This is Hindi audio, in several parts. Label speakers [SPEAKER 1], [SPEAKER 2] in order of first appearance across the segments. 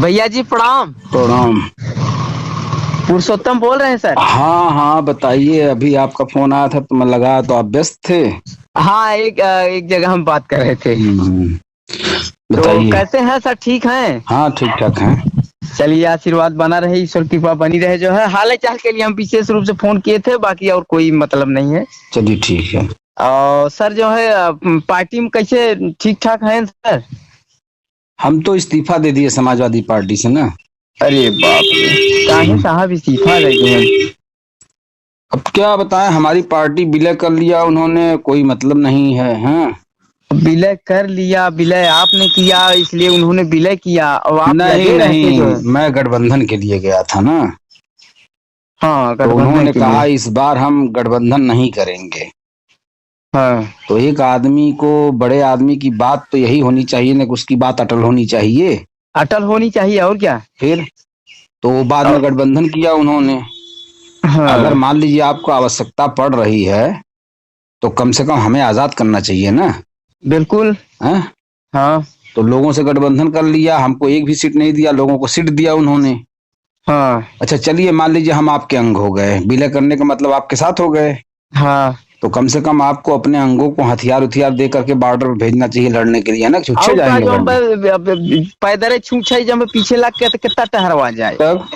[SPEAKER 1] भैया जी प्रणाम।
[SPEAKER 2] प्रणाम।
[SPEAKER 1] पुरुषोत्तम बोल रहे हैं सर।
[SPEAKER 2] हाँ हाँ, बताइए। अभी आपका फोन आया था तो मैं लगा, तो आप व्यस्त थे?
[SPEAKER 1] हाँ, एक जगह हम बात कर रहे थे।
[SPEAKER 2] हम्म,
[SPEAKER 1] तो
[SPEAKER 2] बताइए।
[SPEAKER 1] कैसे हैं सर, ठीक हैं?
[SPEAKER 2] हाँ, ठीक ठाक हैं।
[SPEAKER 1] चलिए, आशीर्वाद बना रहे, ईश्वर की कृपा बनी रहे। जो है हाल चाल के लिए हम विशेष रूप से फोन किए थे, बाकी और कोई मतलब नहीं है।
[SPEAKER 2] चलिए, ठीक है।
[SPEAKER 1] और सर जो है पार्टी में कैसे ठीक ठाक हैं सर?
[SPEAKER 2] हम तो इस्तीफा दे दिए समाजवादी पार्टी से ना।
[SPEAKER 1] अरे बाप रे, काहे साहब इस्तीफा दे दिए हैं?
[SPEAKER 2] अब क्या बताएं, हमारी पार्टी विलय कर लिया उन्होंने, कोई मतलब नहीं है। हाँ,
[SPEAKER 1] विलय कर लिया? विलय आपने किया इसलिए उन्होंने विलय किया, और आप
[SPEAKER 2] नहीं
[SPEAKER 1] लगे रहते जो
[SPEAKER 2] नहीं,
[SPEAKER 1] है।
[SPEAKER 2] मैं गठबंधन के लिए गया था ना।
[SPEAKER 1] हाँ,
[SPEAKER 2] तो
[SPEAKER 1] गठबंधन
[SPEAKER 2] उन्होंने
[SPEAKER 1] के
[SPEAKER 2] कहा
[SPEAKER 1] लिए।
[SPEAKER 2] इस बार हम गठबंधन नहीं करेंगे।
[SPEAKER 1] हाँ।
[SPEAKER 2] तो एक आदमी को, बड़े आदमी की बात तो यही होनी चाहिए ना, कि उसकी बात अटल होनी चाहिए।
[SPEAKER 1] अटल होनी चाहिए, और क्या।
[SPEAKER 2] फिर तो बाद में गठबंधन किया उन्होंने। अगर
[SPEAKER 1] हाँ,
[SPEAKER 2] मान लीजिए आपको आवश्यकता पड़ रही है तो कम से कम हमें आजाद करना चाहिए ना।
[SPEAKER 1] बिल्कुल।
[SPEAKER 2] हैं?
[SPEAKER 1] हाँ।
[SPEAKER 2] तो लोगों से गठबंधन कर लिया, हमको एक भी सीट नहीं दिया, लोगों को सीट दिया उन्होंने।
[SPEAKER 1] हाँ।
[SPEAKER 2] अच्छा चलिए, मान लीजिए हम आपके अंग हो गए, विलय करने का मतलब आपके साथ हो गए।
[SPEAKER 1] हाँ।
[SPEAKER 2] तो कम से कम आपको अपने अंगों को हथियार उथियार दे करके बॉर्डर पर भेजना चाहिए लड़ने के लिए, है ना? छुच्छे
[SPEAKER 1] और का
[SPEAKER 2] जाएंगे
[SPEAKER 1] जो हम
[SPEAKER 2] लड़ने।
[SPEAKER 1] पैदल छूट जब हम पीछे लग के तो कितना टहरवा जाए।
[SPEAKER 2] तब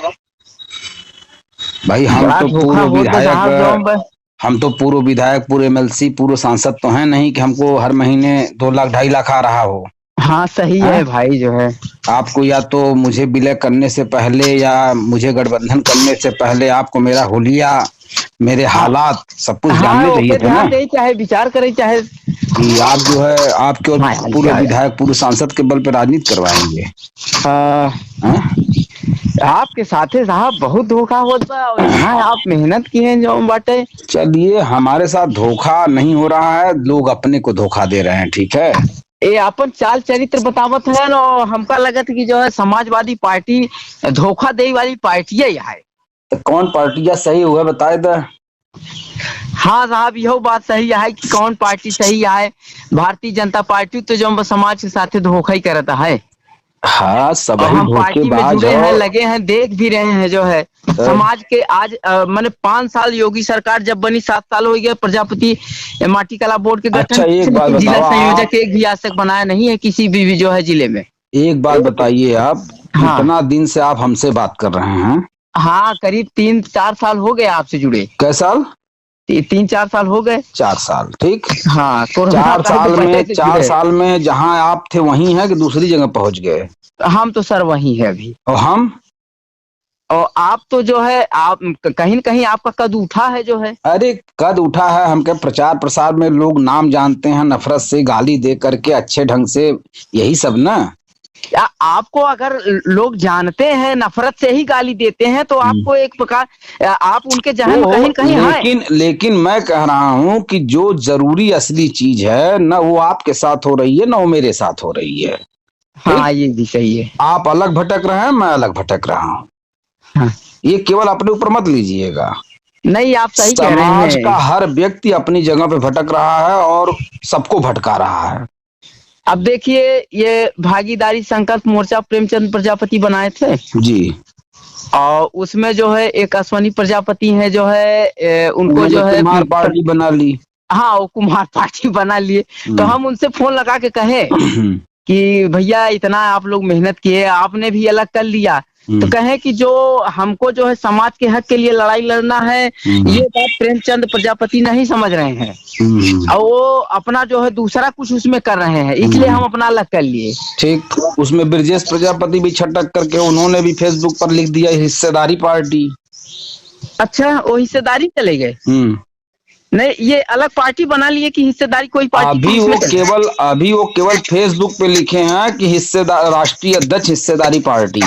[SPEAKER 2] भाई,
[SPEAKER 1] बड़ा धोखा होता साहब जो हम
[SPEAKER 2] हम तो पूर्व विधायक, पूर्व एमएलसी, पूर्व सांसद तो हैं नहीं कि हमको हर महीने 2 लाख 2.5 लाख आ रहा हो।
[SPEAKER 1] हाँ सही
[SPEAKER 2] हैं?
[SPEAKER 1] है भाई जो है।
[SPEAKER 2] आपको या तो मुझे विलय करने से पहले या मुझे गठबंधन करने से पहले आपको मेरा हुलिया, मेरे
[SPEAKER 1] हाँ।
[SPEAKER 2] हालात सब कुछ
[SPEAKER 1] हाँ,
[SPEAKER 2] जानने चाहिए
[SPEAKER 1] ओके,
[SPEAKER 2] थे ना।
[SPEAKER 1] ध्यान दे चाहे विचार करे चाहे।
[SPEAKER 2] कि आप जो है, आप केवल
[SPEAKER 1] हाँ यार,
[SPEAKER 2] पूर्व
[SPEAKER 1] क्या यार।
[SPEAKER 2] विधायक, पूर्व सांसद के बल पर राजनीति करवाएंगे?
[SPEAKER 1] हाँ,
[SPEAKER 2] हैं?
[SPEAKER 1] आपके साथे साहब बहुत धोखा होता है, और इतना आप मेहनत की है जो हम बाटे।
[SPEAKER 2] चलिए, हमारे साथ धोखा नहीं हो रहा है, लोग अपने को धोखा दे रहे हैं, ठीक है।
[SPEAKER 1] ये अपन चाल चरित्र बतावत है ना, हमका लगत कि जो है समाजवादी पार्टी धोखा दे वाली पार्टी है यहाँ।
[SPEAKER 2] तो कौन पार्टियां सही हुआ बताए तो।
[SPEAKER 1] हाँ साहब, यहो बात सही है कि कौन पार्टी सही है। भारतीय जनता पार्टी तो जो हम समाज के साथ धोखा ही करता है।
[SPEAKER 2] हाँ, सब
[SPEAKER 1] और
[SPEAKER 2] ही
[SPEAKER 1] हम पार्टी में
[SPEAKER 2] धोखेबाज
[SPEAKER 1] जुड़े हैं,
[SPEAKER 2] हो।
[SPEAKER 1] लगे हैं, देख भी रहे हैं जो है।
[SPEAKER 2] तब
[SPEAKER 1] समाज के आज मैंने 5 साल योगी सरकार जब बनी, 7 साल हो गया प्रजापति माटी कला बोर्ड के गठन
[SPEAKER 2] अच्छा, एक
[SPEAKER 1] से,
[SPEAKER 2] बात
[SPEAKER 1] लेकिन जिला
[SPEAKER 2] बताओ
[SPEAKER 1] संयोजक
[SPEAKER 2] आप।
[SPEAKER 1] एक भी आज तक बनाया नहीं है किसी भी जो है जिले में।
[SPEAKER 2] एक बात बताइए आप।
[SPEAKER 1] हाँ।
[SPEAKER 2] इतना दिन से आप हमसे बात कर रहे हैं।
[SPEAKER 1] हाँ, करीब 3-4 साल हो गए आपसे जुड़े।
[SPEAKER 2] कै साल?
[SPEAKER 1] 3-4 साल हो गए।
[SPEAKER 2] 4 साल, ठीक।
[SPEAKER 1] हाँ, कोरोना
[SPEAKER 2] चार
[SPEAKER 1] काल के
[SPEAKER 2] साल
[SPEAKER 1] पहले
[SPEAKER 2] में
[SPEAKER 1] से
[SPEAKER 2] चार
[SPEAKER 1] जुड़े।
[SPEAKER 2] साल में जहां आप थे वहीं है कि दूसरी जगह पहुंच गए?
[SPEAKER 1] हम तो सर वही है अभी।
[SPEAKER 2] और हम?
[SPEAKER 1] और आप तो जो है, आप कहीं न कहीं आपका कद उठा है जो है।
[SPEAKER 2] अरे, कद उठा है हम क्या? प्रचार प्रसार में लोग नाम जानते हैं, नफरत से गाली दे करके, अच्छे ढंग से, यही सब ना।
[SPEAKER 1] या आपको अगर लोग जानते हैं, नफरत से ही गाली देते हैं, तो आपको एक प्रकार आप उनके जहन में कहीं न कहीं हैं।
[SPEAKER 2] लेकिन लेकिन मैं कह रहा हूं कि जो जरूरी असली चीज है ना, वो आपके साथ हो रही है ना, वो मेरे साथ हो रही है। ठीक।
[SPEAKER 1] हाँ, ये भी सही है।
[SPEAKER 2] आप अलग भटक रहे हैं, मैं अलग भटक रहा हूं।
[SPEAKER 1] हाँ।
[SPEAKER 2] ये केवल अपने ऊपर मत लीजिएगा।
[SPEAKER 1] नहीं, आप सही कह रहे
[SPEAKER 2] समाज का
[SPEAKER 1] हैं।
[SPEAKER 2] हर व्यक्ति अपनी जगह पे भटक रहा है और सबको भटका रहा है।
[SPEAKER 1] अब देखिए, ये भागीदारी संकल्प मोर्चा प्रेमचंद प्रजापति बनाए थे।
[SPEAKER 2] जी।
[SPEAKER 1] और उसमें जो है एक अश्वनी प्रजापति है जो है उनको
[SPEAKER 2] उन्होंने
[SPEAKER 1] जो है
[SPEAKER 2] कुम्हार पार्टी बना ली।
[SPEAKER 1] हाँ, वो कुम्हार पार्टी बना लिए। तो हम उनसे फोन लगा के कहे कि भैया इतना आप लोग मेहनत किए, आपने भी अलग कर लिया। तो कहे कि जो हमको जो है समाज के हक के लिए लड़ाई लड़ना है, ये बात प्रेमचंद प्रजापति नहीं समझ रहे हैं। और वो अपना जो है दूसरा कुछ उसमें कर रहे हैं, इसलिए हम अपना अलग कर लिए।
[SPEAKER 2] ठीक। उसमें ब्रजेश प्रजापति भी छटक करके उन्होंने भी फेसबुक पर लिख दिया हिस्सेदारी पार्टी।
[SPEAKER 1] अच्छा, वो हिस्सेदारी चले गए? नहीं, ये अलग पार्टी बना लिए कि हिस्सेदारी कोई पार्टी की इसमें
[SPEAKER 2] अभी वो केवल फेसबुक पे लिखे हैं कि हिस्सेदार, राष्ट्रीय अध्यक्ष हिस्सेदारी पार्टी।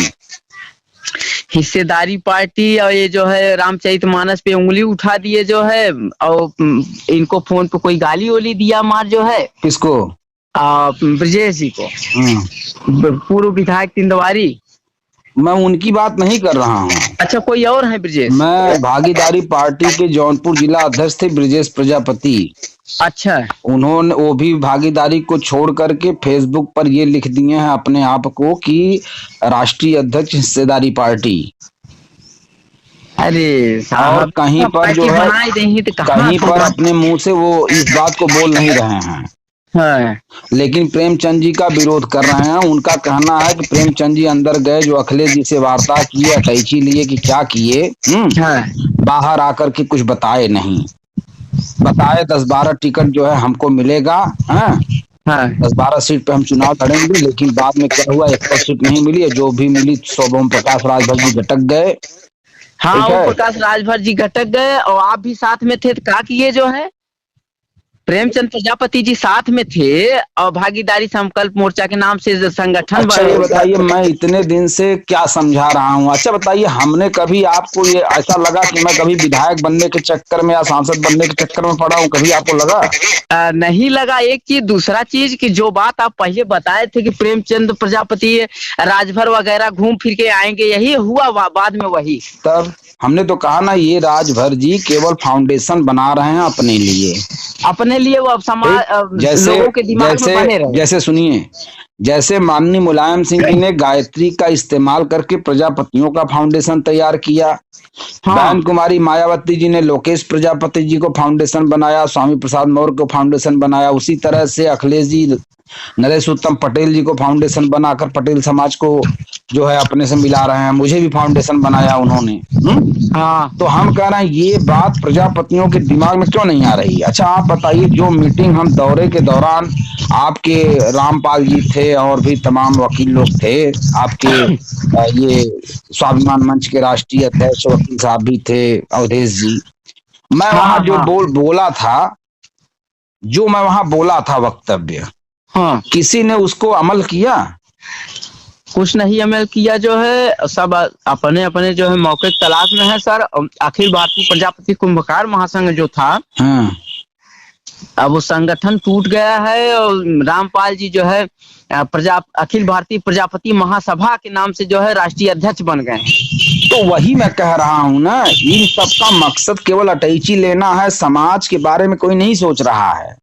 [SPEAKER 1] हिस्सेदारी पार्टी। और ये जो है रामचरितमानस पे उंगली उठा दिए जो है, और इनको फोन पे कोई गाली वाली दिया मार जो है।
[SPEAKER 2] किसको?
[SPEAKER 1] ब्रजेश जी को। पूर्व विधायक तिंदवारी।
[SPEAKER 2] मैं उनकी बात नहीं कर रहा हूँ।
[SPEAKER 1] अच्छा, कोई और है ब्रजेश?
[SPEAKER 2] मैं भागीदारी पार्टी के जौनपुर जिला अध्यक्ष थे ब्रजेश प्रजापति।
[SPEAKER 1] अच्छा।
[SPEAKER 2] उन्होंने वो भी भागीदारी को छोड़ करके फेसबुक पर ये लिख दिए हैं अपने आप को कि राष्ट्रीय अध्यक्ष हिस्सेदारी पार्टी।
[SPEAKER 1] अरे
[SPEAKER 2] और
[SPEAKER 1] साहब,
[SPEAKER 2] कहीं पर जो
[SPEAKER 1] पार्टी
[SPEAKER 2] है,
[SPEAKER 1] बनाई देंगी तो कहाँ
[SPEAKER 2] कहीं
[SPEAKER 1] से
[SPEAKER 2] पर अपने मुंह से वो इस बात को बोल नहीं रहे हैं,
[SPEAKER 1] हाँ
[SPEAKER 2] लेकिन प्रेमचंद जी का विरोध कर रहे हैं। उनका कहना है कि प्रेमचंद जी अंदर गए, जो अखिलेश जी से वार्ता किए, अटैची लिए कि क्या किए,
[SPEAKER 1] हाँ
[SPEAKER 2] बाहर आकर के कुछ बताए नहीं। बताए 10-12 टिकट जो है हमको मिलेगा, हाँ,
[SPEAKER 1] हाँ
[SPEAKER 2] 10-12 सीट पे हम चुनाव लड़ेंगे, लेकिन बाद में क्या हुआ, एक और सीट नहीं मिली है। जो भी मिली ओम प्रकाश राजभर जी घटक गए।
[SPEAKER 1] हाँ।
[SPEAKER 2] ठीक
[SPEAKER 1] ओम
[SPEAKER 2] है,
[SPEAKER 1] प्रकाश राजभर जी घटक गए और आप भी साथ में थे, तो क्या किए जो है, प्रेमचंद प्रजापति जी साथ में थे और भागीदारी संकल्प मोर्चा के नाम से संगठन
[SPEAKER 2] अच्छा ये बताइए, मैं इतने दिन से क्या समझा रहा हूँ। अच्छा बताइए, हमने कभी आपको ये ऐसा लगा कि मैं कभी विधायक बनने के चक्कर में या सांसद बनने के चक्कर में पड़ा हूँ? कभी आपको लगा?
[SPEAKER 1] नहीं लगा। एक चीज, दूसरा चीज कि जो बात आप पहले बताए थे कि प्रेमचंद प्रजापति राजभर वगैरह घूम फिर के आएंगे, यही हुआ बाद में वही।
[SPEAKER 2] तब हमने तो कहा ना, ये राजभर जी केवल फाउंडेशन बना रहे हैं अपने लिए,
[SPEAKER 1] अपने लिए। वो अब समाज
[SPEAKER 2] जैसे
[SPEAKER 1] लोगों के दिमाग में बने रहे।
[SPEAKER 2] जैसे सुनिए, जैसे माननीय मुलायम सिंह जी ने गायत्री का इस्तेमाल करके प्रजापतियों का फाउंडेशन तैयार किया,
[SPEAKER 1] हाँ।
[SPEAKER 2] बहन कुमारी मायावती जी ने लोकेश प्रजापति जी को फाउंडेशन बनाया, स्वामी प्रसाद मौर्य को फाउंडेशन बनाया, उसी तरह से अखिलेश जी नरेश उत्तम पटेल जी को फाउंडेशन बनाकर पटेल समाज को जो है अपने से मिला रहे हैं। मुझे भी फाउंडेशन बनाया उन्होंने।
[SPEAKER 1] हाँ।
[SPEAKER 2] तो हम कह रहे हैं ये बात प्रजापतियों के दिमाग में क्यों नहीं आ रही? अच्छा आप बताइए, जो मीटिंग हम दौरे के दौरान, आपके रामपाल जी थे और भी तमाम वकील लोग थे, आपके ये स्वाभिमान मंच के राष्ट्रीय अध्यक्ष वकील साहब भी थे, अवधेश जी। मैं वहां जो बोला था, जो मैं वहां बोला था वक्तव्य,
[SPEAKER 1] हाँ।
[SPEAKER 2] किसी ने उसको अमल किया?
[SPEAKER 1] कुछ नहीं अमल किया जो है। सब अपने अपने जो है मौके की तलाश में है सर। अखिल भारतीय प्रजापति कुंभकार महासंघ जो था,
[SPEAKER 2] हाँ,
[SPEAKER 1] अब वो संगठन टूट गया है और रामपाल जी जो है अखिल भारतीय प्रजापति महासभा के नाम से जो है राष्ट्रीय अध्यक्ष बन गए।
[SPEAKER 2] तो वही मैं कह रहा हूं ना, इन सब का मकसद केवल अटैची लेना है, समाज के बारे में कोई नहीं सोच रहा है।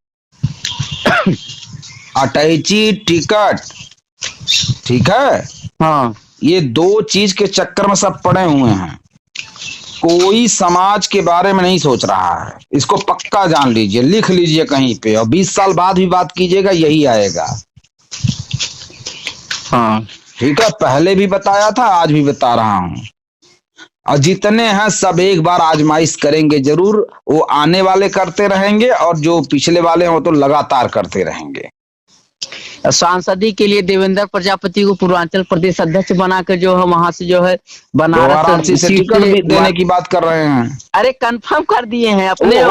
[SPEAKER 2] अटैची, टिकट, ठीक है,
[SPEAKER 1] हाँ,
[SPEAKER 2] ये दो चीज के चक्कर में सब पड़े हुए हैं। कोई समाज के बारे में नहीं सोच रहा है। इसको पक्का जान लीजिए, लिख लीजिए कहीं पे, और 20 साल बाद भी बात कीजिएगा, यही आएगा।
[SPEAKER 1] हाँ
[SPEAKER 2] ठीक है, पहले भी बताया था, आज भी बता रहा हूं। और जितने हैं सब एक बार आजमाइश करेंगे जरूर। वो आने वाले करते रहेंगे और जो पिछले वाले हैं वो तो लगातार करते रहेंगे।
[SPEAKER 1] सांसदी के लिए देवेंद्र प्रजापति को पूर्वांचल प्रदेश अध्यक्ष बनाकर जो है वहां से जो है बनारस
[SPEAKER 2] वाराणसी से टिकट भी देने की बात कर रहे हैं।
[SPEAKER 1] अरे कंफर्म कर दिए हैं अपने।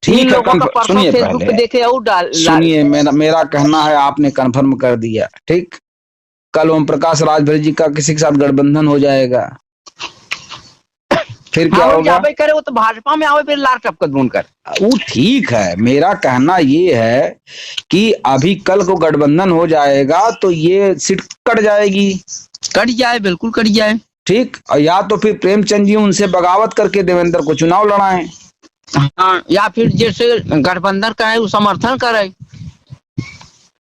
[SPEAKER 2] ठीक है, सुनिए
[SPEAKER 1] फेसबुक पे देखे और
[SPEAKER 2] सुनिए, मेरा कहना है आपने कंफर्म कर दिया, ठीक। कल ओम प्रकाश राजभर जी का किसी के साथ गठबंधन हो जाएगा, फिर क्या होगा?
[SPEAKER 1] करे वो तो भाजपा में आवे, फिर लाल टपकत बुनकर।
[SPEAKER 2] वो ठीक है, मेरा कहना ये है कि अभी कल को गठबंधन हो जाएगा तो ये सीट कट जाएगी।
[SPEAKER 1] कट जाए, बिल्कुल कट जाए, ठीक।
[SPEAKER 2] और या तो फिर प्रेमचंद जी उनसे बगावत करके देवेंद्र को चुनाव लड़ाएं।
[SPEAKER 1] हाँ, या फिर जैसे गठबंधन का है वो समर्थन करे।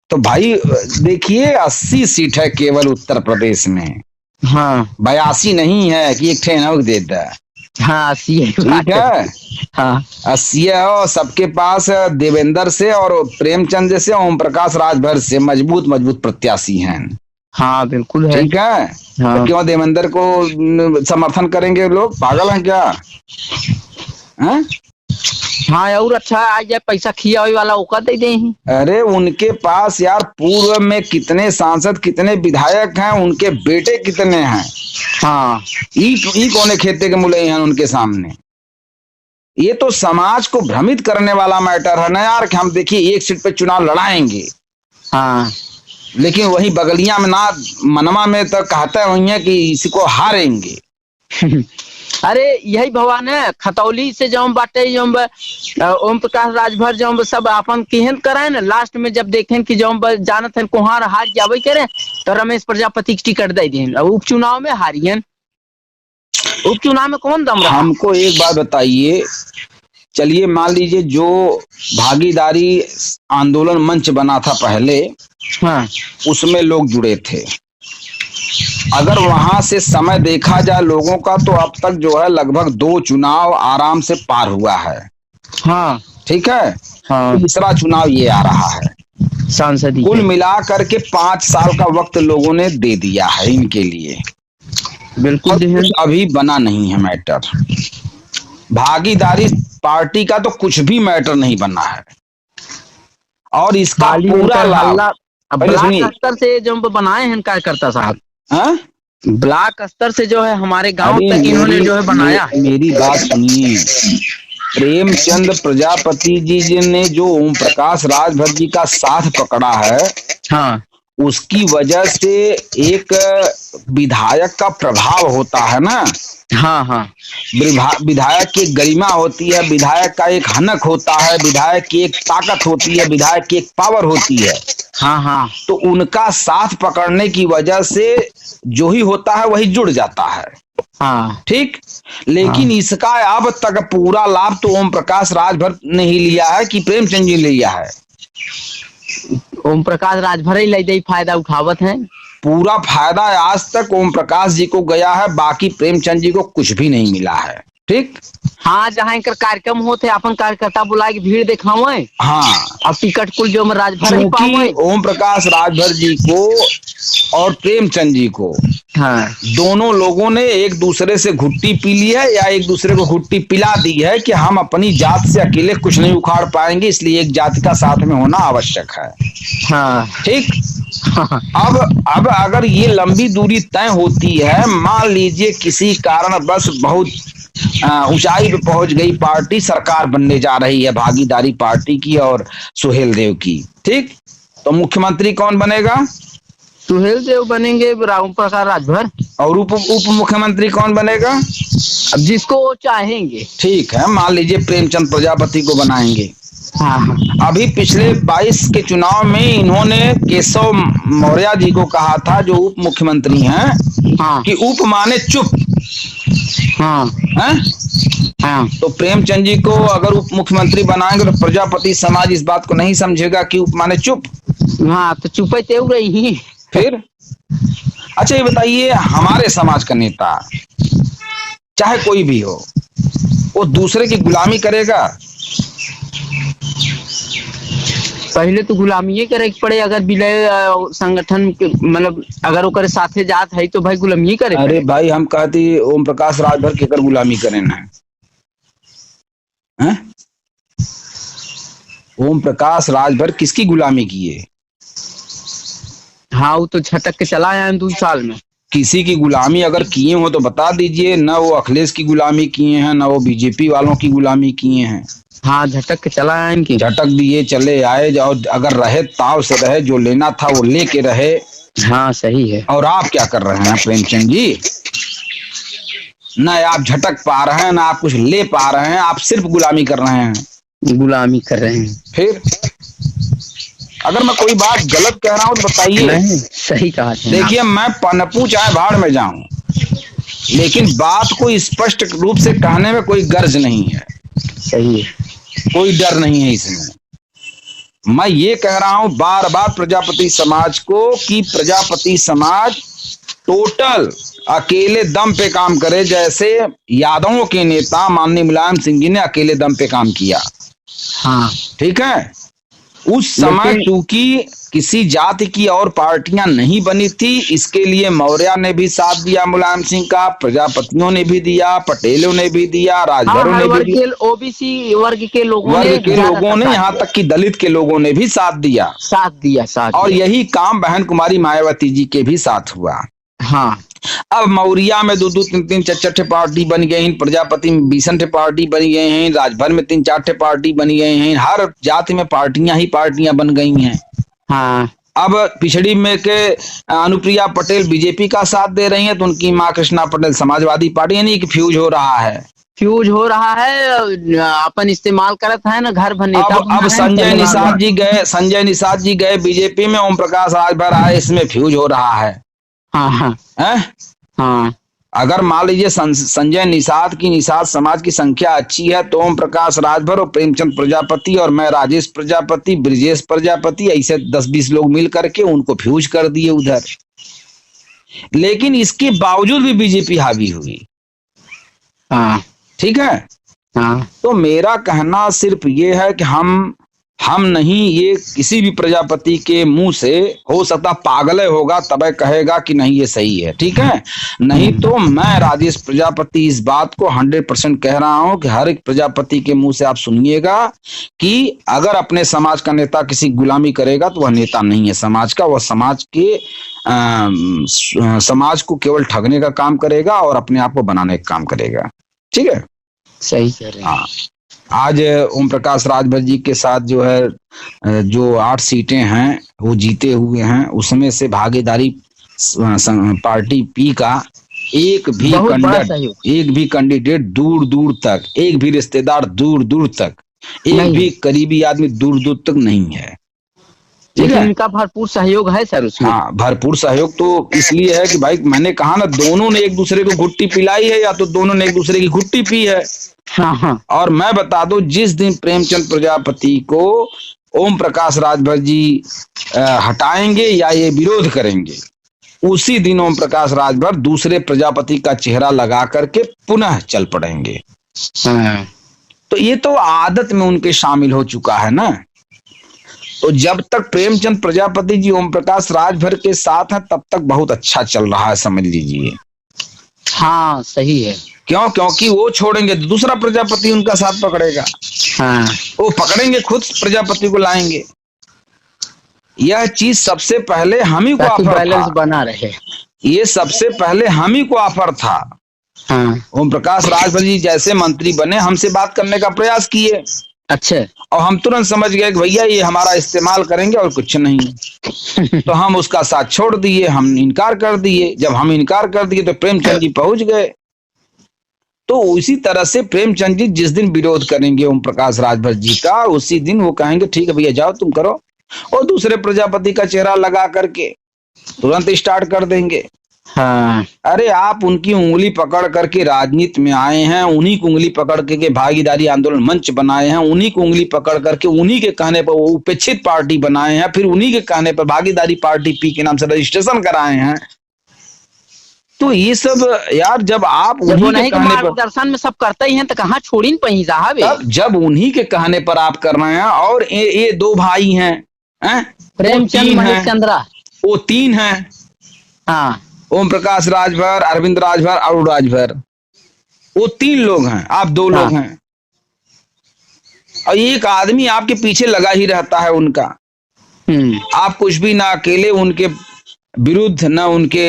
[SPEAKER 2] तो भाई देखिए, 80 सीट है केवल उत्तर प्रदेश में।
[SPEAKER 1] हाँ,
[SPEAKER 2] 82 नहीं है कि एक ठेनक देता है।
[SPEAKER 1] हाँ 80 है,
[SPEAKER 2] ठीक है।
[SPEAKER 1] हाँ
[SPEAKER 2] 80 है और सबके पास देवेंद्र से और प्रेमचंद से, ओम प्रकाश राजभर से मजबूत प्रत्याशी हैं।
[SPEAKER 1] हाँ बिल्कुल है,
[SPEAKER 2] ठीक है।
[SPEAKER 1] हाँ।
[SPEAKER 2] तो क्यों देवेंद्र को समर्थन करेंगे लोग? पागल हैं क्या? हैं?
[SPEAKER 1] हाँ, और अच्छा आ जाए पैसा खिया वाला ओका दे दे।
[SPEAKER 2] अरे उनके पास यार पूर्व में कितने सांसद, कितने विधायक हैं, उनके बेटे कितने हैं।
[SPEAKER 1] हाँ,
[SPEAKER 2] ई कोने खेते के मुलई हैं उनके सामने। ये तो समाज को भ्रमित करने वाला मैटर है ना यार, कि हम देखिए एक सीट पे चुनाव लड़ाएंगे,
[SPEAKER 1] हाँ,
[SPEAKER 2] लेकिन वही बगलिया में ना मनवा में तो कहते वही है कि इसी को हारेंगे।
[SPEAKER 1] अरे यही भगवान है। खतौली से जब बाटे जब ओम प्रकाश राजभर जब सब अपन केहन करे ना, लास्ट में जब देखें कि जब जानत है कुहार हार जावे करे तो रमेश प्रजापति की टिकट दे दें। उपचुनाव में हारियन, उपचुनाव में कौन दम रहा?
[SPEAKER 2] हमको एक बात बताइए, चलिए मान लीजिए जो भागीदारी आंदोलन मंच बना था पहले,
[SPEAKER 1] हाँ
[SPEAKER 2] उसमें लोग जुड़े थे। अगर वहां से समय देखा जाए लोगों का, तो अब तक जो है लगभग 2 चुनाव आराम से पार हुआ है।
[SPEAKER 1] हाँ
[SPEAKER 2] ठीक है,
[SPEAKER 1] हाँ,
[SPEAKER 2] तीसरा चुनाव ये आ रहा है।
[SPEAKER 1] सांसद
[SPEAKER 2] कुल मिला करके 5 साल का वक्त लोगों ने दे दिया है इनके लिए,
[SPEAKER 1] बिल्कुल
[SPEAKER 2] और कुछ अभी बना नहीं है मैटर। भागीदारी पार्टी का तो कुछ भी मैटर नहीं बना है, और इसका पूरा लाभ, पहले
[SPEAKER 1] ब्लॉक
[SPEAKER 2] सुनिए,
[SPEAKER 1] स्तर से जो बनाए हैं कार्यकर्ता साहब,
[SPEAKER 2] हाँ?
[SPEAKER 1] ब्लॉक स्तर से जो है हमारे गांव
[SPEAKER 2] अरे
[SPEAKER 1] तक इन्होंने जो है बनाया है।
[SPEAKER 2] मेरी बात सुनिए, प्रेमचंद प्रजापति जी ने जो ओम प्रकाश राजभर जी का साथ पकड़ा है,
[SPEAKER 1] हाँ
[SPEAKER 2] उसकी वजह से एक विधायक का प्रभाव होता है ना।
[SPEAKER 1] हाँ हाँ,
[SPEAKER 2] विधायक की गरिमा होती है, विधायक का एक हनक होता है, विधायक की एक ताकत होती है, विधायक की एक पावर होती है।
[SPEAKER 1] हाँ हाँ,
[SPEAKER 2] तो उनका साथ पकड़ने की वजह से जो ही होता है वही जुड़ जाता है।
[SPEAKER 1] हाँ
[SPEAKER 2] ठीक, लेकिन इसका अब तक पूरा लाभ तो ओम प्रकाश राजभर ने ही लिया है कि प्रेमचंद जी ने लिया है?
[SPEAKER 1] ओम प्रकाश राजभर ही ले फायदा उठावत है।
[SPEAKER 2] पूरा फायदा आज तक ओम प्रकाश जी को गया है, बाकी प्रेमचंद जी को कुछ भी नहीं मिला है। ठीक,
[SPEAKER 1] हाँ, जहाँ इनकर कार्यक्रम होते अपन कार्यकर्ता बुला के भीड़ दिखावे,
[SPEAKER 2] हाँ,
[SPEAKER 1] अब टिकट कुल जो राजभर ही
[SPEAKER 2] क्योंकि
[SPEAKER 1] पावे।
[SPEAKER 2] ओम प्रकाश राजभर जी को और प्रेमचंद जी को,
[SPEAKER 1] हाँ,
[SPEAKER 2] दोनों लोगों ने एक दूसरे से घुट्टी पी ली है, या एक दूसरे को घुट्टी पिला दी है कि हम अपनी जात से अकेले कुछ नहीं उखाड़ पाएंगे, इसलिए एक जाति का साथ में होना आवश्यक है।
[SPEAKER 1] हाँ
[SPEAKER 2] ठीक, अब अगर ये लंबी दूरी तय होती है, मान लीजिए किसी कारण बस बहुत ऊंचाई पे पहुंच गई पार्टी, सरकार बनने जा रही है भागीदारी पार्टी की और सुहेल देव की, ठीक, तो मुख्यमंत्री कौन बनेगा?
[SPEAKER 1] सुहेल देव बनेंगे, ओम प्रकाश राजभर।
[SPEAKER 2] और उप मुख्यमंत्री कौन बनेगा?
[SPEAKER 1] अब जिसको वो चाहेंगे।
[SPEAKER 2] ठीक है, मान लीजिए प्रेमचंद प्रजापति को बनाएंगे।
[SPEAKER 1] हाँ,
[SPEAKER 2] अभी पिछले 22 के चुनाव में इन्होंने केशव मौर्य जी को कहा था, जो उप मुख्यमंत्री हैं,
[SPEAKER 1] हाँ,
[SPEAKER 2] कि उप माने चुप।
[SPEAKER 1] हाँ, हाँ,
[SPEAKER 2] तो प्रेमचंद जी को अगर उप मुख्यमंत्री बनाएंगे तो प्रजापति समाज इस बात को नहीं समझेगा कि उप माने चुप।
[SPEAKER 1] हाँ, तो चुपे तेव रही।
[SPEAKER 2] फिर अच्छा ये बताइए, हमारे समाज का नेता चाहे कोई भी हो, वो दूसरे की गुलामी करेगा?
[SPEAKER 1] पहले तो गुलामी करे पड़े, अगर विलय संगठन के मतलब अगर वो करे साथे जात है तो भाई गुलामी करे।
[SPEAKER 2] अरे भाई, हम कहते ओम प्रकाश राजभर के कर गुलामी करें ना? ओम प्रकाश राजभर किसकी गुलामी किए?
[SPEAKER 1] हाँ, वो तो झटक के चला आया 2 साल में।
[SPEAKER 2] किसी की गुलामी अगर किए हो तो बता दीजिए। न वो अखिलेश की गुलामी किए हैं, न वो बीजेपी वालों की गुलामी किए हैं।
[SPEAKER 1] हाँ, झटक के चला आया इनकी।
[SPEAKER 2] झटक दिए चले आए, और अगर रहे ताव से रहे, जो लेना था वो लेके रहे।
[SPEAKER 1] हाँ, सही है।
[SPEAKER 2] और आप क्या कर रहे हैं प्रेमचंद जी? न आप झटक पा रहे हैं, न आप कुछ ले पा रहे हैं, आप सिर्फ गुलामी कर रहे हैं।
[SPEAKER 1] गुलामी कर रहे हैं।
[SPEAKER 2] फिर अगर मैं कोई बात गलत कह रहा हूं तो बताइए।
[SPEAKER 1] नहीं, सही कहा।
[SPEAKER 2] देखिए, मैं पनपू चाहे भाड़ में जाऊं, लेकिन बात को स्पष्ट रूप से कहने में कोई गर्ज नहीं है।
[SPEAKER 1] सही है,
[SPEAKER 2] कोई डर नहीं है इसमें। मैं ये कह रहा हूं बार बार प्रजापति समाज को कि प्रजापति समाज टोटल अकेले दम पे काम करे, जैसे यादवों के नेता माननीय मुलायम सिंह जी ने अकेले दम पे काम किया।
[SPEAKER 1] हाँ,
[SPEAKER 2] ठीक है, उस समय चूंकि किसी जाति की और पार्टियां नहीं बनी थी, इसके लिए मौर्य ने भी साथ दिया मुलायम सिंह का, प्रजापतियों ने भी दिया, पटेलों ने भी दिया, राजभरों ने भी दिया,
[SPEAKER 1] ओबीसी वर्ग के लोगों
[SPEAKER 2] ने यहाँ तक कि दलित के लोगों ने भी साथ दिया। और यही काम बहन कुमारी मायावती जी के भी साथ हुआ।
[SPEAKER 1] हाँ,
[SPEAKER 2] अब मौर्या में 2-2, 3-3, 4-4 प्रजापति बन गए हैं, प्रजापति में 20 पार्टी बन गए हैं, राजभर में 3-4 पार्टी बन गए हैं, हर जाति में पार्टियां ही पार्टियां बन गई हैं।
[SPEAKER 1] हाँ,
[SPEAKER 2] अब पिछड़ी में के अनुप्रिया पटेल बीजेपी का साथ दे रही हैं, तो उनकी माँ कृष्णा पटेल समाजवादी पार्टी, यानी कि फ्यूज हो रहा है। अपन इस्तेमाल करत है ना घर भरने। अब संजय निषाद जी गए बीजेपी में, ओम प्रकाश राजभर आए, इसमें फ्यूज हो रहा है।
[SPEAKER 1] हाँ, हाँ, हाँ।
[SPEAKER 2] अगर मान लीजिए संजय निषाद की निषाद समाज की संख्या अच्छी है तो ओम प्रकाश राजभर और प्रेमचंद प्रजापति और मैं राजेश प्रजापति, ब्रिजेश प्रजापति, ऐसे 10-20 लोग मिल करके उनको फ्यूज कर दिए उधर। लेकिन इसके बावजूद भी बीजेपी हावी हुई।
[SPEAKER 1] हाँ
[SPEAKER 2] ठीक है।
[SPEAKER 1] हाँ
[SPEAKER 2] तो मेरा कहना सिर्फ ये है कि हम नहीं, ये किसी भी प्रजापति के मुंह से हो सकता पागल होगा तब कहेगा कि नहीं ये सही है। ठीक है। नहीं तो मैं राजेश प्रजापति इस बात को 100% कह रहा हूं कि हर एक प्रजापति के मुंह से आप सुनिएगा कि अगर अपने समाज का नेता किसी गुलामी करेगा तो वह नेता नहीं है समाज का, वह समाज को केवल ठगने का काम करेगा और अपने आप को बनाने का काम करेगा। ठीक है।
[SPEAKER 1] सही कह रहे हैं।
[SPEAKER 2] हाँ, आज ओम प्रकाश राजभर जी के साथ जो है जो 8 सीटें हैं वो जीते हुए हैं, उसमें से भागीदारी पार्टी पी का एक भी कैंडिडेट दूर दूर तक, एक भी रिश्तेदार दूर दूर तक, एक भी करीबी आदमी दूर दूर तक नहीं है।
[SPEAKER 1] लेकिन इनका भरपूर सहयोग है सर उसमें।
[SPEAKER 2] हाँ, भरपूर सहयोग तो इसलिए है कि भाई मैंने कहा ना, दोनों ने एक दूसरे को घुट्टी पिलाई है या तो दोनों ने एक दूसरे की घुट्टी पी है।
[SPEAKER 1] हाँ हाँ।
[SPEAKER 2] और मैं बता दूं, जिस दिन प्रेमचंद प्रजापति को ओम प्रकाश राजभर जी हटाएंगे या ये विरोध करेंगे, उसी दिन ओम प्रकाश राजभर दूसरे प्रजापति का चेहरा लगा करके पुनः चल पड़ेंगे।
[SPEAKER 1] हाँ।
[SPEAKER 2] तो ये तो आदत में उनके शामिल हो चुका है ना। तो जब तक प्रेमचंद प्रजापति जी ओम प्रकाश राजभर के साथ हैं तब तक बहुत अच्छा चल रहा है, समझ लीजिए।
[SPEAKER 1] हाँ सही है।
[SPEAKER 2] क्यों? क्योंकि वो छोड़ेंगे तो दूसरा प्रजापति उनका साथ पकड़ेगा।
[SPEAKER 1] हाँ।
[SPEAKER 2] वो पकड़ेंगे, खुद प्रजापति को लाएंगे। यह चीज सबसे पहले हम ही को ऑफर था,
[SPEAKER 1] बना रहे।
[SPEAKER 2] ये सबसे पहले हम ही को ऑफर था।
[SPEAKER 1] हाँ।
[SPEAKER 2] ओम प्रकाश राजभर जी जैसे मंत्री बने, हमसे बात करने का प्रयास किए।
[SPEAKER 1] अच्छा।
[SPEAKER 2] और हम तुरंत समझ गए कि भैया ये हमारा इस्तेमाल करेंगे और कुछ नहीं। तो हम उसका साथ छोड़ दिए, हम इनकार कर दिए। जब हम इनकार कर दिए तो प्रेमचंद जी पहुंच गए। तो उसी तरह से प्रेमचंद जी जिस दिन विरोध करेंगे ओम प्रकाश राजभर जी का, उसी दिन वो कहेंगे ठीक है भैया जाओ तुम करो, और दूसरे प्रजापति का चेहरा लगा करके तुरंत स्टार्ट कर देंगे।
[SPEAKER 1] हाँ।
[SPEAKER 2] अरे आप उनकी उंगली पकड़ करके राजनीति में आए हैं, उन्हीं की उंगली पकड़ के भागीदारी आंदोलन मंच बनाए हैं, उन्हीं की उंगली पकड़ करके उन्हीं के कहने पर वो उपेक्षित पार्टी बनाए हैं, फिर उन्हीं के कहने पर भागीदारी पार्टी पी के नाम से रजिस्ट्रेशन कराए हैं। तो ये सब यार, जब आप उन्हीं के कहने पर
[SPEAKER 1] दर्शन में सब करते ही हैं तो कहाँ छोड़ी न पही साहब।
[SPEAKER 2] तब जब उन्हीं के कहने पर आप कर रहे हैं, और ये 2 भाई हैं,
[SPEAKER 1] प्रेमचंद महेशचंद्रा,
[SPEAKER 2] वो 3 हैं।
[SPEAKER 1] हाँ।
[SPEAKER 2] ओम प्रकाश राजभर, अरविंद राजभर, अरुण राजभर, वो 3 लोग हैं, आप 2 लोग हैं। और एक आदमी आपके पीछे लगा ही रहता है उनका। आप कुछ भी ना अकेले उनके विरुद्ध, न उनके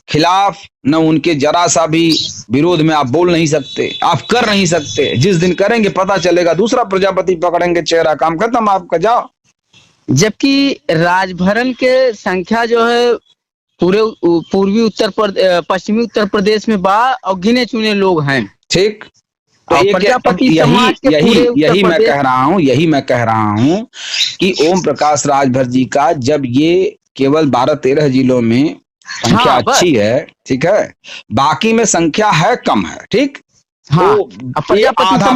[SPEAKER 2] खिलाफ, न उनके जरा सा भी विरोध में आप बोल नहीं सकते, आप कर नहीं सकते। जिस दिन करेंगे पता चलेगा, दूसरा प्रजापति पकड़ेंगे चेहरा, काम खत्म आपका, जाओ।
[SPEAKER 1] जबकि राजभरन के संख्या जो है पूरे पूर्वी पश्चिमी उत्तर प्रदेश में बा और गिने चुने लोग हैं। ठीक।
[SPEAKER 2] तो यही मैं कह रहा हूं कि ओम प्रकाश राजभर जी का जब ये केवल 12-13 जिलों में संख्या अच्छी है, ठीक है, बाकी में संख्या है कम है, ठीक।
[SPEAKER 1] हाँ,
[SPEAKER 2] तो ये आधा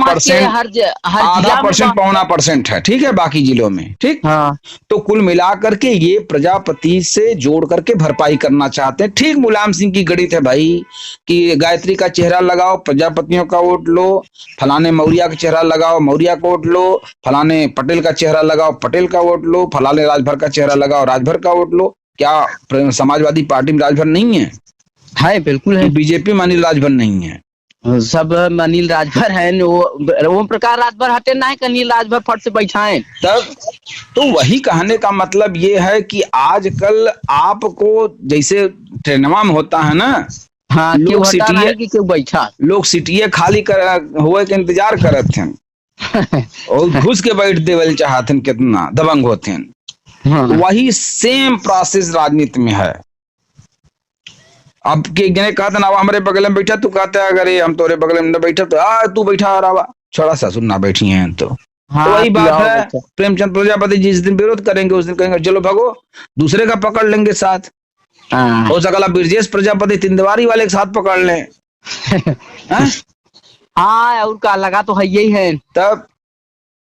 [SPEAKER 2] परसेंट पौना परसेंट है, ठीक है, बाकी जिलों में, ठीक।
[SPEAKER 1] हाँ।
[SPEAKER 2] तो कुल मिलाकर के ये प्रजापति से जोड़ करके भरपाई करना चाहते हैं। ठीक, मुलायम सिंह की गणित है भाई कि गायत्री का चेहरा लगाओ, प्रजापतियों का वोट लो, फलाने मौर्या का चेहरा लगाओ, मौर्या का वोट लो, फलाने पटेल का चेहरा लगाओ, पटेल का वोट लो, फलाने राजभर का चेहरा लगाओ, राजभर का वोट लो। क्या समाजवादी पार्टी में राजभर नहीं है?
[SPEAKER 1] है, बिल्कुल है।
[SPEAKER 2] बीजेपी में अनिल राजभर नहीं है,
[SPEAKER 1] सब अनिल राजभर है। ओम प्रकाश राजभर हटे ना है कि अनिल राजभर फट से बैठाएं
[SPEAKER 2] तब। तो वही कहने का मतलब ये है कि आजकल आपको जैसे ट्रेनवा में होता है ना,
[SPEAKER 1] हाँ, लोग
[SPEAKER 2] सीटिए खाली हुए के इंतजार करते हैं और घुस के बैठ देवल चाहते हैं, कितना दबंग होते हैं। हाँ। वही सेम प्रोसेस राजनीति में है। अब के जने कहते ना हमारे बगल में बैठा, तू कहता है अगर हम तोरे बगल में न बैठा तो तू बैठा रहा, छोड़ा ससुर ना बैठी हैं तो। हाँ, तो वही बात है। प्रेमचंद प्रजापति जिस दिन विरोध करेंगे उस दिन कहेंगे चलो भगो, दूसरे का पकड़ लेंगे साथ। हो सकला ब्रजेश प्रजापति तिंदवारी वाले के साथ पकड़ लें।
[SPEAKER 1] हाँ, और का लगा तो है यही है
[SPEAKER 2] तब।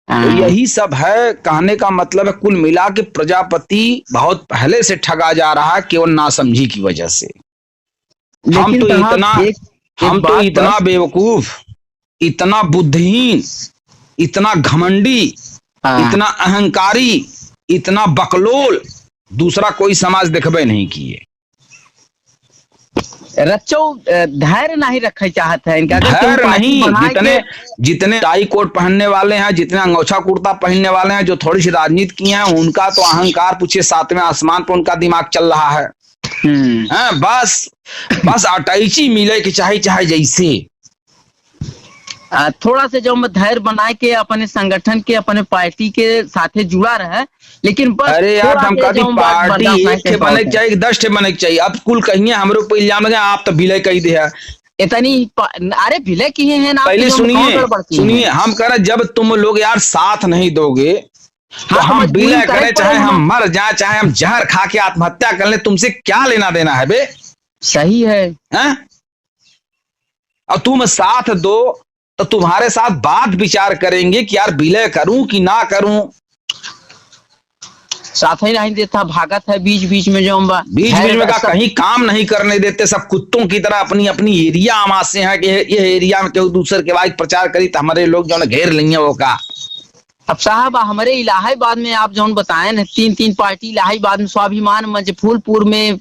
[SPEAKER 2] तो यही सब है, कहने का मतलब है कुल मिला के प्रजापति बहुत पहले से ठगा जा रहा है केवल नासमझी की वजह से। हम तो इतना बेवकूफ, इतना बुद्धिहीन, इतना घमंडी, इतना अहंकारी, इतना बकलोल दूसरा कोई समाज देखबे नहीं किए।
[SPEAKER 1] रच्चो धैर्य नहीं रखे चाहते हैं इनका,
[SPEAKER 2] धैर्य नहीं। जितने टाई कोट पहनने वाले हैं, जितने अंगोछा कुर्ता पहनने वाले हैं, जो थोड़ी सी राजनीति किए हैं, उनका तो अहंकार पूछिए सातवें आसमान पर उनका दिमाग चल रहा है। बस अटैची मिले कि चाहे चाहे जैसे।
[SPEAKER 1] थोड़ा से जो धैर्य बनाए के अपने संगठन के, अपने पार्टी के साथे जुड़ा रहे, लेकिन बस
[SPEAKER 2] अरे यार हम कहती पार्टी एक ठे बने चाहिए 10 ठे बने चाहिए। अब कुल कहिए हमरे ऊपर इल्जाम लगे आप तो विलय कही दे।
[SPEAKER 1] इतनी अरे विलय किए हैं ना।
[SPEAKER 2] पहले सुनिए हम कह रहे जब तुम लोग यार साथ नहीं दोगे तो हम विलय करें, चाहे हम मर जाए, चाहे हम जहर खा के आत्महत्या कर ले, तुमसे क्या लेना देना है बे।
[SPEAKER 1] सही है।
[SPEAKER 2] और तुम साथ दो तो तुम्हारे साथ बात विचार करेंगे कि यार विलय करूं कि ना करूं।
[SPEAKER 1] साथ ही नहीं देता, भागत है बीच बीच में जो
[SPEAKER 2] बीच में का कहीं काम नहीं करने देते। सब कुत्तों की तरह अपनी अपनी एरिया आमासे हैं कि ये एरिया में केहू दूसरे के बाद प्रचार करी तो हमारे लोग जो घेर लेंगे वो का।
[SPEAKER 1] अब साहब हमारे इलाहाबाद में आप जो बताए ना 3 पार्टी, इलाहाबाद में स्वाभिमान मंच, फूलपुर में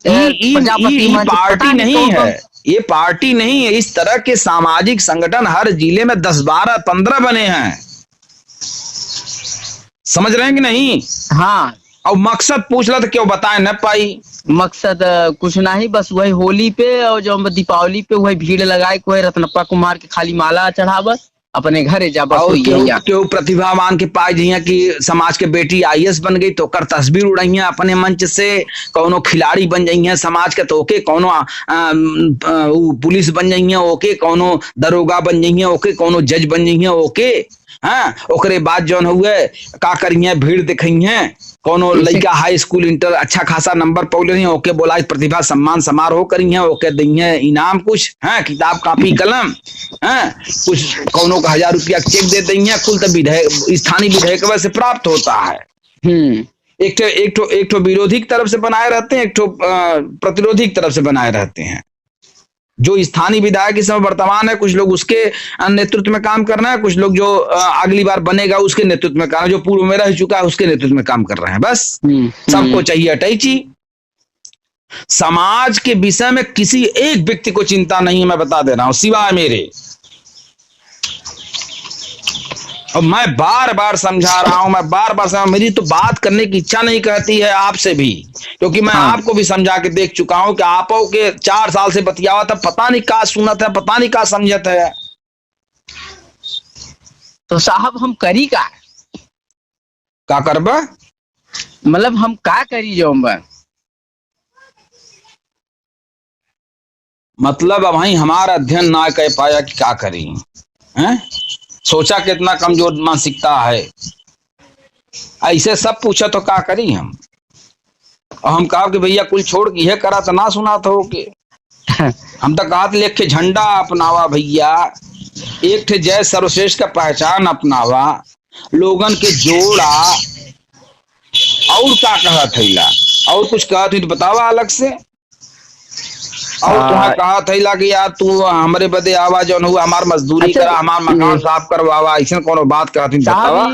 [SPEAKER 2] पार्टी नहीं है, ये पार्टी नहीं है। इस तरह के सामाजिक संगठन हर जिले में 10, 12, 15 बने हैं। समझ रहे हैं कि नहीं।
[SPEAKER 1] हाँ।
[SPEAKER 2] और मकसद पूछ ला तो क्यों बताए न पाई।
[SPEAKER 1] मकसद कुछ नहीं, बस वही होली पे और जो दीपावली पे वही भीड़ लगाए, कोई रत्नप्पा कुमार के खाली माला चढ़ाव अपने घरे जा।
[SPEAKER 2] क्यों प्रतिभावान के पास जइया कि समाज के बेटी IAS बन गई तो कर तस्वीर उड़ाई अपने मंच से। कौनो खिलाड़ी बन जाइए समाज के तो ओके, कौनो पुलिस बन जाइए ओके, कौनो दरोगा बन जाइए ओके, कौनो जज बन जाइए ओके। हाँ, ओकरे बाद जौन हुए का करिए भीड़ दिखाइए। कोनो लड़का हाई स्कूल इंटर अच्छा खासा नंबर पौले नहीं ओके, बोला प्रतिभा सम्मान समारोह करिए ओके, दिए इनाम कुछ है, किताब कापी कलम है कुछ, कोनो का 1000 रुपया चेक दे दिए कुल। तो विधायक स्थानीय विधायक से प्राप्त होता है। एक ठो विरोधी की तरफ से बनाए रहते हैं, एक ठो प्रतिरोधी की तरफ से बनाए रहते हैं। जो स्थानीय विधायक इस समय वर्तमान है, कुछ लोग उसके नेतृत्व में काम कर रहे हैं, कुछ लोग जो अगली बार बनेगा उसके नेतृत्व में काम, जो पूर्व में रह चुका है उसके नेतृत्व में काम कर रहे हैं। बस सबको चाहिए अटैची। समाज के विषय में किसी एक व्यक्ति को चिंता नहीं है, मैं बता दे रहा हूं, सिवाय मेरे। और मैं बार बार समझा रहा हूं, मेरी तो बात करने की इच्छा नहीं कहती है आपसे भी, क्योंकि मैं आपको भी समझा के देख चुका हूं कि आपो के 4 साल से बतियावा था, पता नहीं का सुनत है, पता नहीं का समझत है।
[SPEAKER 1] तो साहब हम करी का
[SPEAKER 2] करबा,
[SPEAKER 1] मतलब हम का करी जो
[SPEAKER 2] मतलब अब वही हमारा अध्ययन ना कह पाया कि क्या करी हैं। सोचा कितना कमजोर मानसिकता है। ऐसे सब पूछा तो क्या करी हम। और हम कहा कि भैया कुल छोड़ के यह करा तो ना सुना था के। हम तो कहा लेख के झंडा अपनावा भैया, एक ठे जय सर्वश्रेष्ठ का पहचान अपनावा, लोगन के जोड़ा। और क्या कहा थैला, और कुछ कहा थी तो बतावा अलग से। और तुम्हें कहा थैला कि यार तू हमारे बदे आवा जो हुआ, हमार मजदूरी करा, हमार मकान साफ करवावा, ऐसा कोनो बात कहा थी बतावा।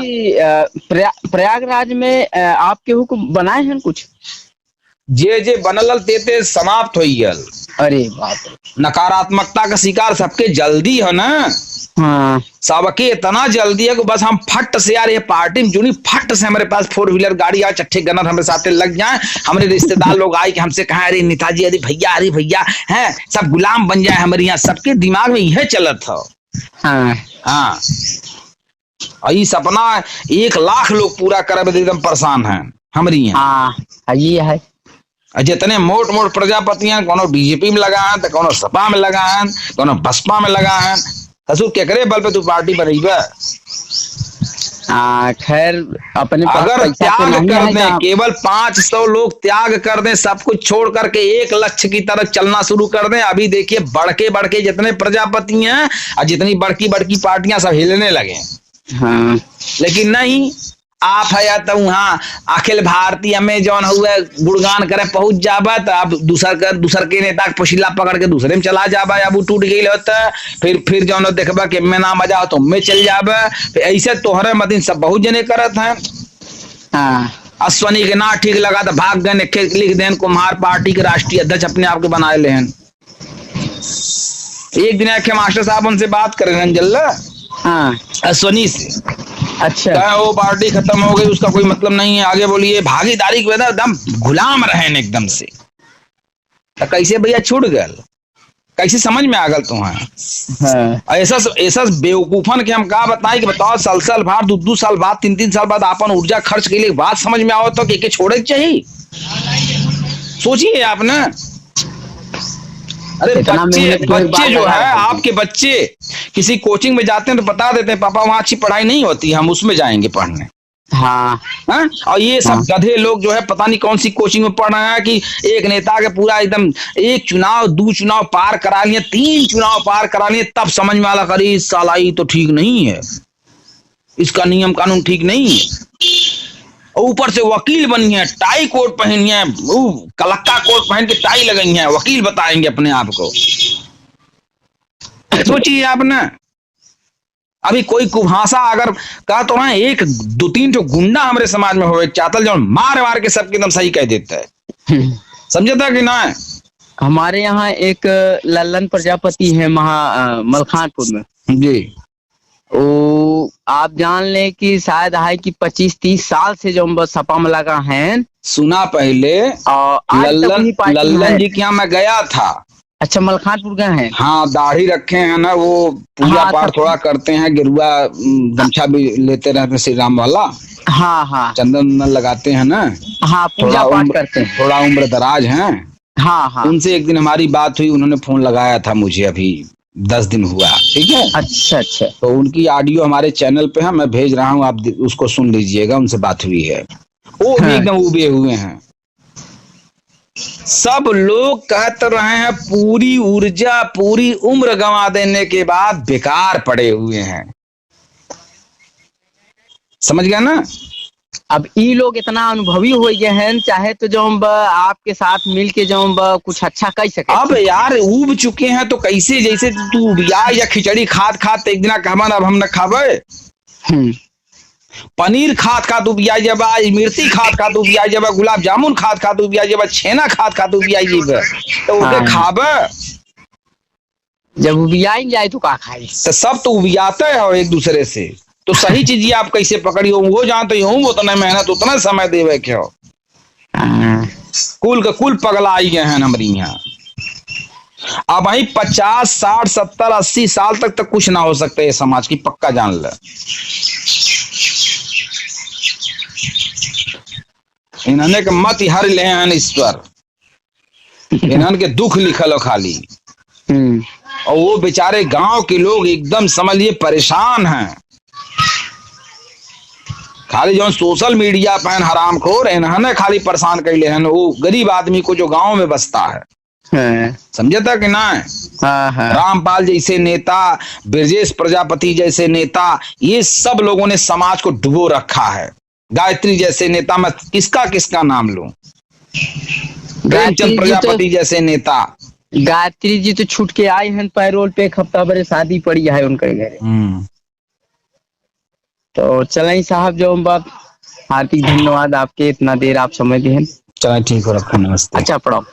[SPEAKER 1] प्रयागराज में आपके हुक्म बनाए हैं कुछ
[SPEAKER 2] जे बनल ते समाप्त होइल।
[SPEAKER 1] अरे बाप,
[SPEAKER 2] नकारात्मकता का शिकार सबके जल्दी है ना।
[SPEAKER 1] हाँ।
[SPEAKER 2] सबके इतना जल्दी है कि बस हम फट से यार ये पार्टी में जुड़ी, फट से हमारे पास 4 व्हीलर गाड़ी आ, चट्टे गनर हमारे साथ लग जाए, हमारे रिश्तेदार लोग आए कि हमसे कहा अरे नेताजी अरे भैया है, सब गुलाम बन जाए हमारे यहाँ। सबके दिमाग में यह चलत है। हाँ। और ये सपना 1 लाख लोग पूरा करे एकदम परेशान है हमारी यहाँ।
[SPEAKER 1] ये है
[SPEAKER 2] जितने मोट प्रजापतियां, कोनो बीजेपी में लगा है, तो कोनो सपा में लगा है, कोनो बसपा में लगा है। ससुर के करे बल पे तू पार्टी बनेगा।
[SPEAKER 1] खैर अपने पास
[SPEAKER 2] अगर
[SPEAKER 1] पैसा तो
[SPEAKER 2] त्याग
[SPEAKER 1] नहीं
[SPEAKER 2] कर
[SPEAKER 1] है
[SPEAKER 2] दें,
[SPEAKER 1] ना।
[SPEAKER 2] केवल 500 लोग त्याग कर दें, सब कुछ छोड़ करके एक लक्ष्य की तरफ चलना शुरू कर दें। अभी देखिए बड़के जितने प्रजापति हैं और जितनी बड़की पार्टियां सब हिलने लगे।
[SPEAKER 1] हाँ
[SPEAKER 2] लेकिन नहीं, आप है या तो वहाँ अखिल भारतीय में जौन हुए गुणगान करे पहुंच जाबा, तो अब दूसर के नेता के पछिला पकड़ के दूसरे में चला जाबा। अब वो टूट गई होता, फिर जौन देखबा कि मैं ना मजा हो तो मैं चल जाबा। फिर ऐसे तोहरे मतीन सब बहुत जने करत हैं।
[SPEAKER 1] हाँ
[SPEAKER 2] अश्वनी के ना ठीक लगा तो भाग गए, लिख देन कुम्हार पार्टी के राष्ट्रीय अध्यक्ष अपने आप के बनाए ले हैं। एक दिन आके मास्टर साहब उनसे बात कर रहे हैं
[SPEAKER 1] हाँ
[SPEAKER 2] अश्वनी से।
[SPEAKER 1] अच्छा
[SPEAKER 2] क्या वो पार्टी खत्म हो गई, उसका कोई मतलब नहीं है, आगे बोलिए। भागीदारी के एकदम गुलाम रहे एकदम से। तो कैसे भैया छूट गल, कैसे समझ में आ गल तुम्हें?
[SPEAKER 1] हाँ।
[SPEAKER 2] ऐसा बेवकूफन के हम का बताएं कि बताओ साल बाद 2 साल बाद 3 साल बाद अपन ऊर्जा खर्च के लिए बात समझ में आओ तो के छोड़े चाहिए। सोचिए आपने। अरे बच्चे जो है आपके बच्चे किसी कोचिंग में जाते हैं तो बता देते हैं पापा वहाँ अच्छी पढ़ाई नहीं होती, हम उसमें जाएंगे पढ़ने।
[SPEAKER 1] हाँ
[SPEAKER 2] और ये सब गधे लोग जो है पता नहीं कौन सी कोचिंग में पढ़ रहे हैं कि एक नेता के पूरा एकदम 1 चुनाव 2 चुनाव पार करा लिए, 3 चुनाव पार करा लिए, तब समझ में आला करी इस साला ये तो ठीक नहीं है, इसका नियम कानून ठीक नहीं है। ऊपर से वकील बनी है, टाई कोट पहनी है, कलक्का कोट पहन के टाई लगाई है, वकील बताएंगे अपने आप को। सोचिए आपने। अभी कोई कुभाषा अगर कहा तो ना 1-2-3 जो गुंडा हमारे समाज में हो चातल जो मार के सबके एकदम सही कह देता है। समझे था कि ना?
[SPEAKER 1] हमारे यहाँ एक लल्लन प्रजापति है मलखानपुर में
[SPEAKER 2] जी।
[SPEAKER 1] वो आप जान ले कि शायद है कि 25-30 साल से जो हम सपा में लगा है।
[SPEAKER 2] सुना पहले लल्लन जी के यहाँ मैं गया था।
[SPEAKER 1] अच्छा मलखानपुर गए हैं?
[SPEAKER 2] हाँ, दाढ़ी रखे हैं ना, वो पूजा पाठ थोड़ा करते हैं, गिरुआ गमछा भी लेते रहते श्री राम वाला।
[SPEAKER 1] हाँ हाँ,
[SPEAKER 2] चंदन लगाते हैं ना।
[SPEAKER 1] हाँ, पूजा पाठ करते हैं,
[SPEAKER 2] थोड़ा उम्र दराज हैं।
[SPEAKER 1] हाँ हाँ।
[SPEAKER 2] उनसे एक दिन हमारी बात हुई, उन्होंने फोन लगाया था मुझे, अभी 10 दिन हुआ। ठीक है।
[SPEAKER 1] अच्छा।
[SPEAKER 2] तो उनकी ऑडियो हमारे चैनल पे है, मैं भेज रहा हूँ, आप उसको सुन लीजिएगा। उनसे बात हुई है, वो भी एकदम उबे हुए हैं। सब लोग कहते रहे हैं पूरी ऊर्जा पूरी उम्र गंवा देने के बाद बेकार पड़े हुए हैं। समझ गया ना?
[SPEAKER 1] अब ये लोग इतना अनुभवी हो गए हैं, चाहे तो जो आपके साथ मिल के जो कुछ अच्छा कर सके।
[SPEAKER 2] अब यार उब चुके हैं तो कैसे, जैसे तू या खिचड़ी खात एक दिन कहबन अब हम न खाबे, पनीर खात उबियाई जब, मिर्ची खात उबियाई जब, गुलाब जामुन खात उबियाई जब, छेना खात उबियाई जब, तो उसे खाबे।
[SPEAKER 1] जब उबियाई जाए तो का खाए?
[SPEAKER 2] तो सब तो उबियाते हैं एक दूसरे से। तो सही चीज आप कैसे पकड़ी हो, वो जानते हो, उतना मेहनत उतना समय देवे के हो। कुल का कुल पगला आई गए हैं हमारी यहाँ। अब वही 50, 60, 70, 80 साल तक कुछ ना हो सकता है समाज की, पक्का जान ले। इन्होंने के मत हर ले हैं ईश्वर, इन्होंने के दुख लिखल हो खाली। और वो बेचारे गांव के लोग एकदम समझिए परेशान हैं। खाली जो सोशल मीडिया पे हरामखोर इन्होंने खाली परेशान कर ले हैं वो गरीब आदमी को जो गांव में बसता है। समझे था कि ना? रामपाल जैसे नेता, ब्रजेश प्रजापति जैसे नेता, ये सब लोगों ने समाज को डुबो रखा है। गायत्री जैसे नेता, मैं किसका नाम लूं? प्रेमचंद प्रजापति जैसे नेता।
[SPEAKER 1] गायत्री जी तो छूट के आए हैं पैरोल पे, एक हफ्ता भरे शादी पड़ी है उनके घर। तो चलें साहब, जो बात, हार्दिक धन्यवाद आपके, इतना देर आप समय दिए।
[SPEAKER 2] चलें, ठीक हो, रखो, नमस्ते।
[SPEAKER 1] अच्छा, प्रणाम।